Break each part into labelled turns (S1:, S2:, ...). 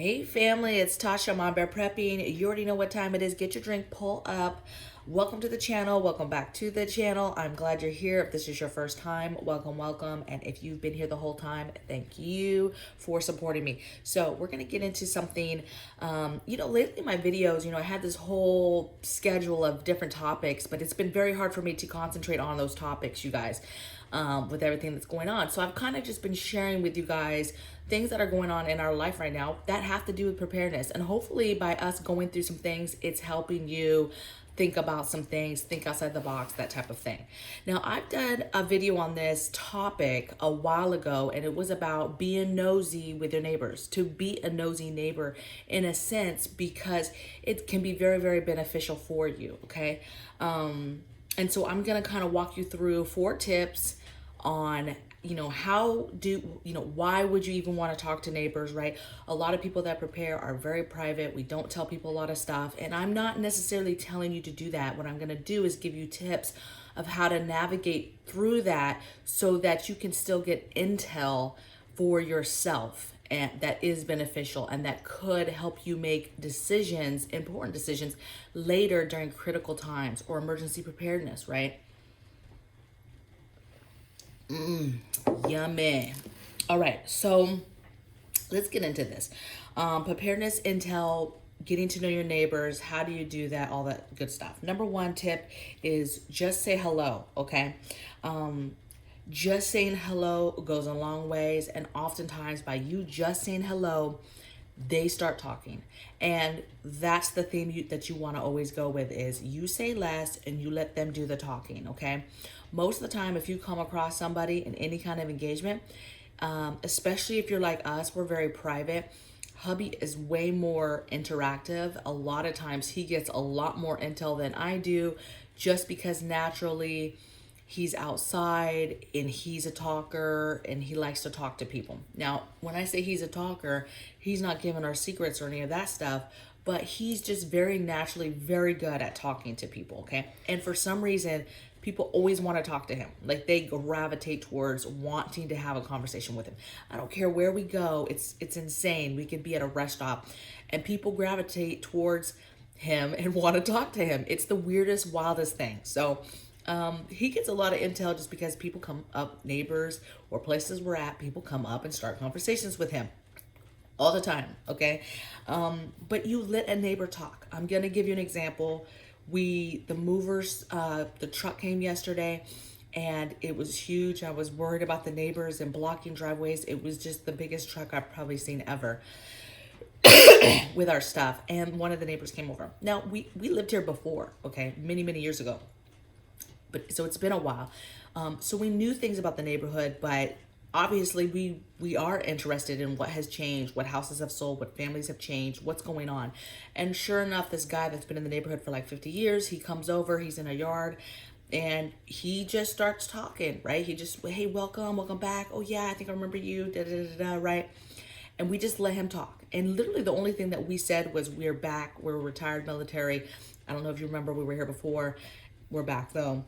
S1: Hey family, it's Tasha, MamabearPrepping. You already know what time it is. Get your drink, pull up. Welcome to the channel. Welcome back to the channel. I'm glad you're here. If this is your first time, welcome, welcome. And if you've been here the whole time, thank you for supporting me. So we're going to get into something, lately my videos, I had this whole schedule of different topics, but it's been very hard for me to concentrate on those topics, you guys. With everything that's going on. So I've kind of just been sharing with you guys things that are going on in our life right now that have to do with preparedness. And hopefully by us going through some things, it's helping you think about some things, think outside the box, that type of thing. Now, I've done a video on this topic a while ago, and it was about being nosy with your neighbors, to be a nosy neighbor in a sense, because it can be very, very beneficial for you, okay? And so I'm gonna kind of walk you through 4 tips on, why would you even want to talk to neighbors, right? A lot of people that prepare are very private. We don't tell people a lot of stuff. And I'm not necessarily telling you to do that. What I'm going to do is give you tips of how to navigate through that so that you can still get intel for yourself and that is beneficial and that could help you make decisions, important decisions later during critical times or emergency preparedness, right? Yummy. All right, so let's get into this. Preparedness, intel, getting to know your neighbors. How do you do that? All that good stuff. Number 1 tip is just say hello, okay? Just saying hello goes a long ways, and oftentimes by you just saying hello, they start talking. And that's the theme that you want to always go with is you say less and you let them do the talking, okay? Most of the time, if you come across somebody in any kind of engagement, especially if you're like us, we're very private. Hubby is way more interactive. A lot of times he gets a lot more intel than I do just because naturally he's outside and he's a talker and he likes to talk to people. Now, when I say he's a talker, he's not giving our secrets or any of that stuff, but he's just very naturally very good at talking to people, okay? And for some reason, people always want to talk to him. Like they gravitate towards wanting to have a conversation with him. I don't care where we go. It's insane. We could be at a rest stop and people gravitate towards him and want to talk to him. It's the weirdest, wildest thing. So he gets a lot of intel just because people come up, neighbors or places we're at, people come up and start conversations with him all the time, okay? But you let a neighbor talk. I'm gonna give you an example. The movers, the truck came yesterday and it was huge. I was worried about the neighbors and blocking driveways. It was just the biggest truck I've probably seen ever with our stuff. And one of the neighbors came over. Now, we lived here before, okay, many, many years ago. So it's been a while. So we knew things about the neighborhood, but obviously we are interested in what has changed, what houses have sold, what families have changed, what's going on. And sure enough, this guy that's been in the neighborhood for like 50 years, he comes over, he's in a yard, and he just starts talking, right? He just, hey, welcome back. Oh yeah, I think I remember you, right? And we just let him talk. And literally the only thing that we said was, we're back, we're retired military. I don't know if you remember, we were here before. We're back though.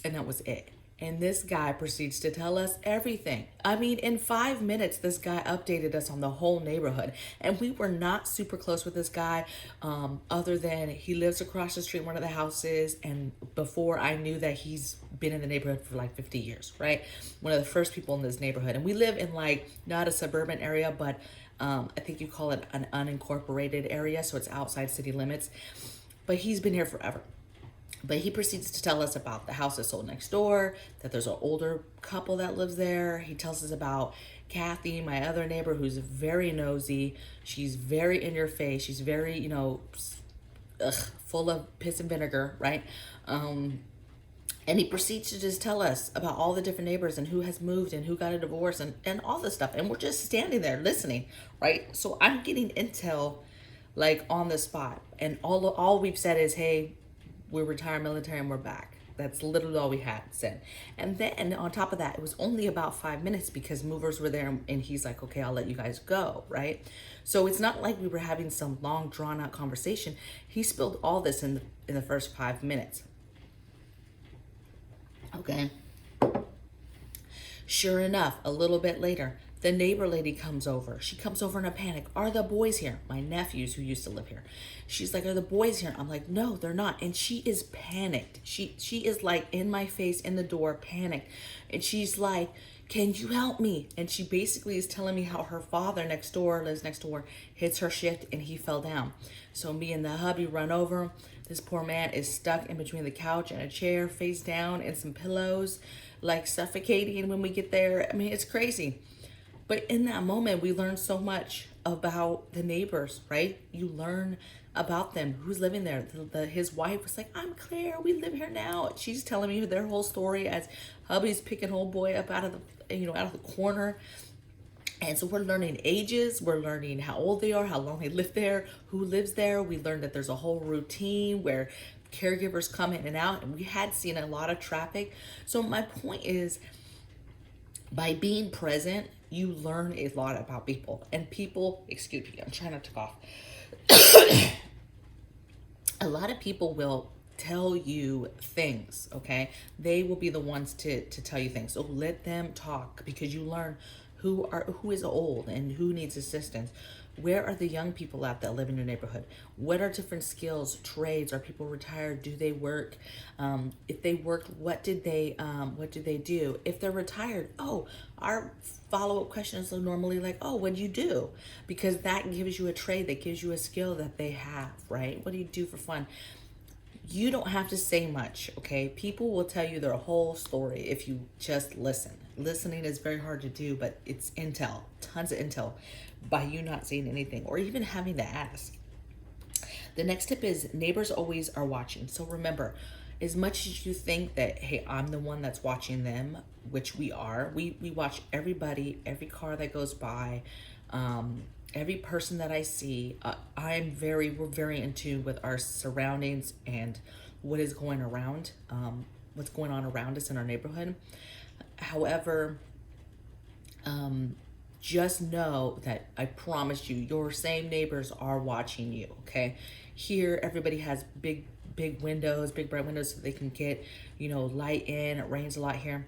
S1: And that was it. And this guy proceeds to tell us everything. I mean, in 5 minutes, this guy updated us on the whole neighborhood. And we were not super close with this guy, other than he lives across the street in one of the houses. And before I knew that he's been in the neighborhood for like 50 years, right? One of the first people in this neighborhood. And we live in like, not a suburban area, but I think you call it an unincorporated area. So it's outside city limits. But he's been here forever. But he proceeds to tell us about the house that's sold next door, that there's an older couple that lives there. He tells us about Kathy, my other neighbor, who's very nosy. She's very in your face. She's very, full of piss and vinegar, right? And he proceeds to just tell us about all the different neighbors and who has moved and who got a divorce and all this stuff. And we're just standing there listening, right? So I'm getting intel like on the spot. And all we've said is, hey, we're retired military and we're back. That's literally all we had said. And then on top of that, it was only about 5 minutes because movers were there and he's like, okay, I'll let you guys go, right? So it's not like we were having some long drawn out conversation. He spilled all this in the first 5 minutes. Okay. Sure enough, a little bit later, The neighbor lady comes over. She comes over in a panic. Are the boys here? My nephews who used to live here. She's like, are the boys here? I'm like, no, they're not. And she is panicked. She is like in my face in the door, panicked. And she's like, can you help me? And she basically is telling me how her father lives next door, hits her shift and he fell down. So me and the hubby run over. This poor man is stuck in between the couch and a chair, face down, and some pillows, like suffocating when we get there. I mean, it's crazy. But in that moment, we learn so much about the neighbors, right? You learn about them, who's living there. His wife was like, I'm Claire, we live here now. She's telling me their whole story as hubby's picking old boy up out of the corner. And so we're learning ages, we're learning how old they are, how long they live there, who lives there. We learned that there's a whole routine where caregivers come in and out, and we had seen a lot of traffic. So my point is, by being present, you learn a lot about people. And people, excuse me, I'm trying not to cough. A lot of people will tell you things, okay? They will be the ones to tell you things. So let them talk, because you learn who is old and who needs assistance. Where are the young people at that live in your neighborhood? What are different skills, trades? Are people retired? Do they work? If they worked, what did they do? If they're retired, our follow-up questions are normally like, what do you do? Because that gives you a trade, that gives you a skill that they have, right? What do you do for fun? You don't have to say much, okay? People will tell you their whole story if you just listen. Listening is very hard to do, but it's intel, tons of intel, by you not saying anything or even having to ask. The next tip is neighbors always are watching. So remember, as much as you think that, hey, I'm the one that's watching them, which we are, we watch everybody, every car that goes by, every person that I see. We're very in tune with our surroundings and what is going around, what's going on around us in our neighborhood. However, just know that I promise you, your same neighbors are watching you, okay? Here, everybody has big windows, big bright windows, so they can get, light in. It rains a lot here.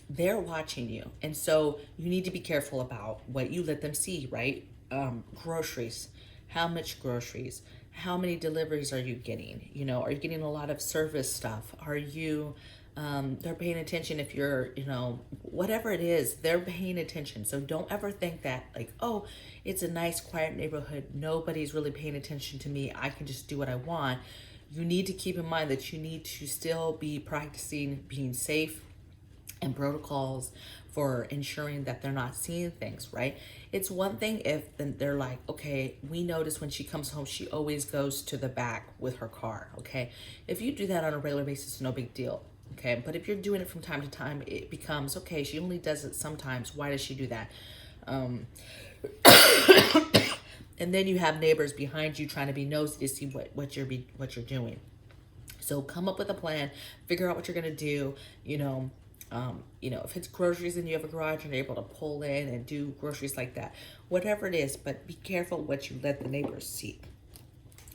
S1: They're watching you. And so you need to be careful about what you let them see, right? Groceries. How much groceries? How many deliveries are you getting? Are you getting a lot of service stuff? Are you, they're paying attention if you're, whatever it is, they're paying attention. So don't ever think that like, it's a nice, quiet neighborhood. Nobody's really paying attention to me. I can just do what I want. You need to keep in mind that you need to still be practicing being safe and protocols for ensuring that they're not seeing things, right? It's one thing if they're like, okay, we notice when she comes home, she always goes to the back with her car, okay? If you do that on a regular basis, no big deal, okay? But if you're doing it from time to time, it becomes, okay, she only does it sometimes. Why does she do that? And then you have neighbors behind you trying to be nosy to see what you're doing. So come up with a plan, figure out what you're gonna do, if it's groceries and you have a garage and you're able to pull in and do groceries like that, whatever it is, but be careful what you let the neighbors see,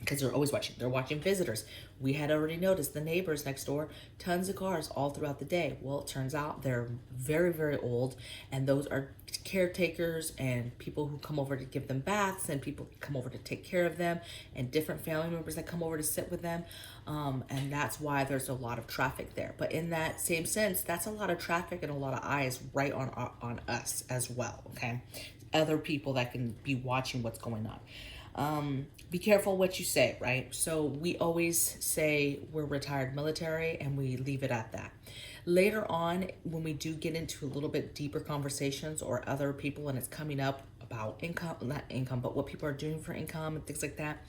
S1: because they're always watching. They're watching visitors. We had already noticed the neighbors next door, tons of cars all throughout the day. Well, it turns out they're very, very old, and those are caretakers and people who come over to give them baths, and people come over to take care of them, and different family members that come over to sit with them. And that's why there's a lot of traffic there. But in that same sense, that's a lot of traffic and a lot of eyes right on us as well, okay? Other people that can be watching what's going on. Be careful what you say, right? So we always say we're retired military, and we leave it at that. Later on, when we do get into a little bit deeper conversations or other people, and it's coming up about not income, but what people are doing for income and things like that,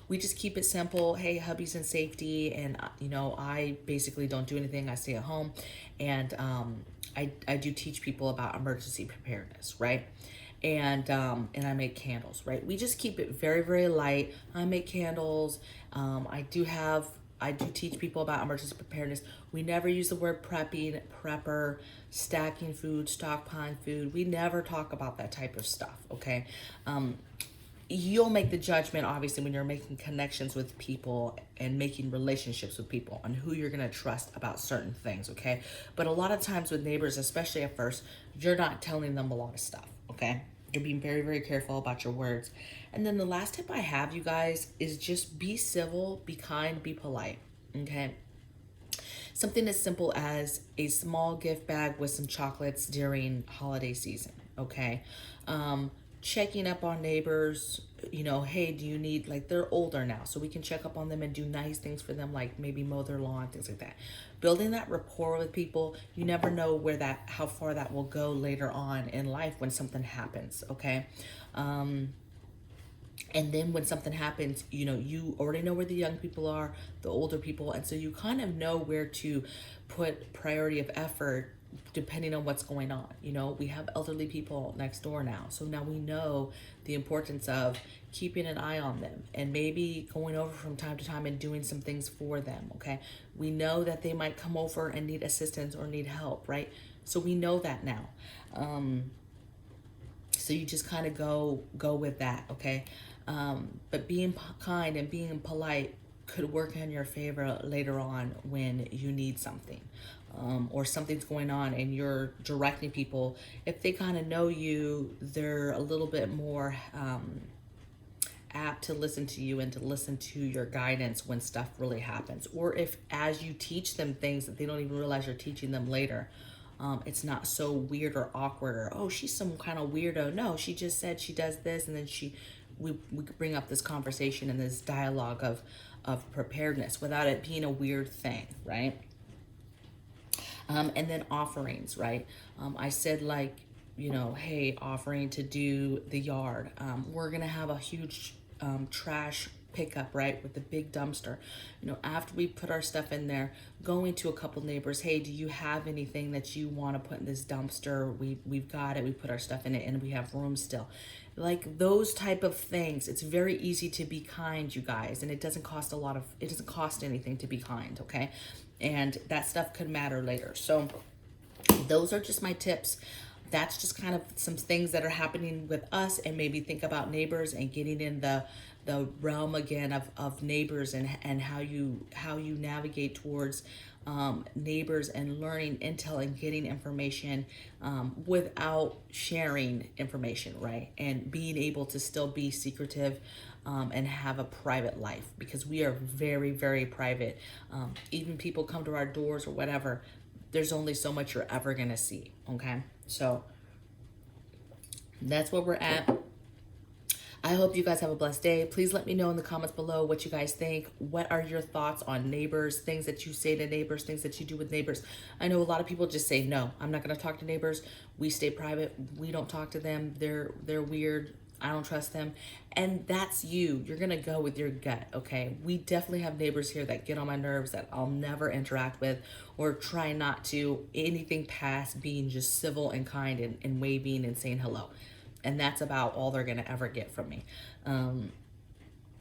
S1: we just keep it simple. Hey, hubby's in safety, and I basically don't do anything. I stay at home, and I do teach people about emergency preparedness, right? And I make candles, right? We just keep it very, very light. I make candles. I do teach people about emergency preparedness. We never use the word prepping, prepper, stacking food, stockpiling food. We never talk about that type of stuff, okay? You'll make the judgment, obviously, when you're making connections with people and making relationships with people on who you're going to trust about certain things, okay? But a lot of times with neighbors, especially at first, you're not telling them a lot of stuff, okay? You're being very, very careful about your words. And then the last tip I have, you guys, is just be civil, be kind, be polite, okay? Something as simple as a small gift bag with some chocolates during holiday season, okay? Checking up on neighbors, you know, hey, do you need, like, they're older now, so we can check up on them and do nice things for them, like maybe mow their lawn, things like that. Building that rapport with people, you never know how far that will go later on in life when something happens, okay? And then when something happens, you know, you already know where the young people are, the older people, and so you kind of know where to put priority of effort depending on what's going on. You know, we have elderly people next door now, so now we know the importance of keeping an eye on them and maybe going over from time to time and doing some things for them, okay? We know that they might come over and need assistance or need help, right? So we know that now. So you just kind of go with that, okay? But being kind and being polite could work in your favor later on when you need something, or something's going on and you're directing people. If they kind of know you, they're a little bit more apt to listen to you and to listen to your guidance when stuff really happens. Or if as you teach them things that they don't even realize you're teaching them later, it's not so weird or awkward or, oh, she's some kind of weirdo. No, she just said she does this, and then we bring up this conversation and this dialogue of preparedness without it being a weird thing, right? And then offerings, right? I said, like, you know, hey, offering to do the yard. We're gonna have a huge trash pickup, right, with the big dumpster. You know, after we put our stuff in there, going to a couple neighbors, hey, do you have anything that you want to put in this dumpster? We've got it, we put our stuff in it, and we have room still. Like those type of things. It's very easy to be kind, you guys, and it doesn't cost anything to be kind, okay? And that stuff could matter later. So those are just my tips. That's just kind of some things that are happening with us, and maybe think about neighbors and getting in the realm again of neighbors and how you navigate towards neighbors and learning intel and getting information without sharing information, right? And being able to still be secretive and have a private life, because we are very, very private. Even people come to our doors or whatever, there's only so much you're ever gonna see, okay? So that's where we're at. I hope you guys have a blessed day. Please let me know in the comments below what you guys think. What are your thoughts on neighbors, things that you say to neighbors, things that you do with neighbors? I know a lot of people just say, no, I'm not gonna talk to neighbors. We stay private. We don't talk to them. They're weird. I don't trust them. And that's you. You're gonna go with your gut, okay? We definitely have neighbors here that get on my nerves that I'll never interact with, or try not to, anything past being just civil and kind and waving and saying hello. And that's about all they're gonna ever get from me.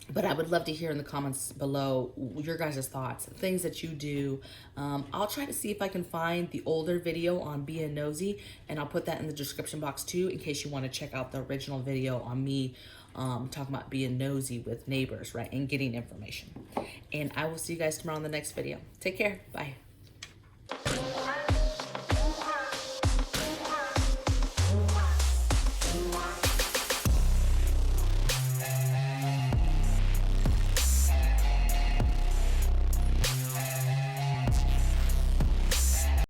S1: But I would love to hear in the comments below your guys' thoughts, things that you do. I'll try to see if I can find the older video on being nosy, and I'll put that in the description box too, in case you want to check out the original video on me talking about being nosy with neighbors, right, and getting information. And I will see you guys tomorrow in the next video. Take care. Bye.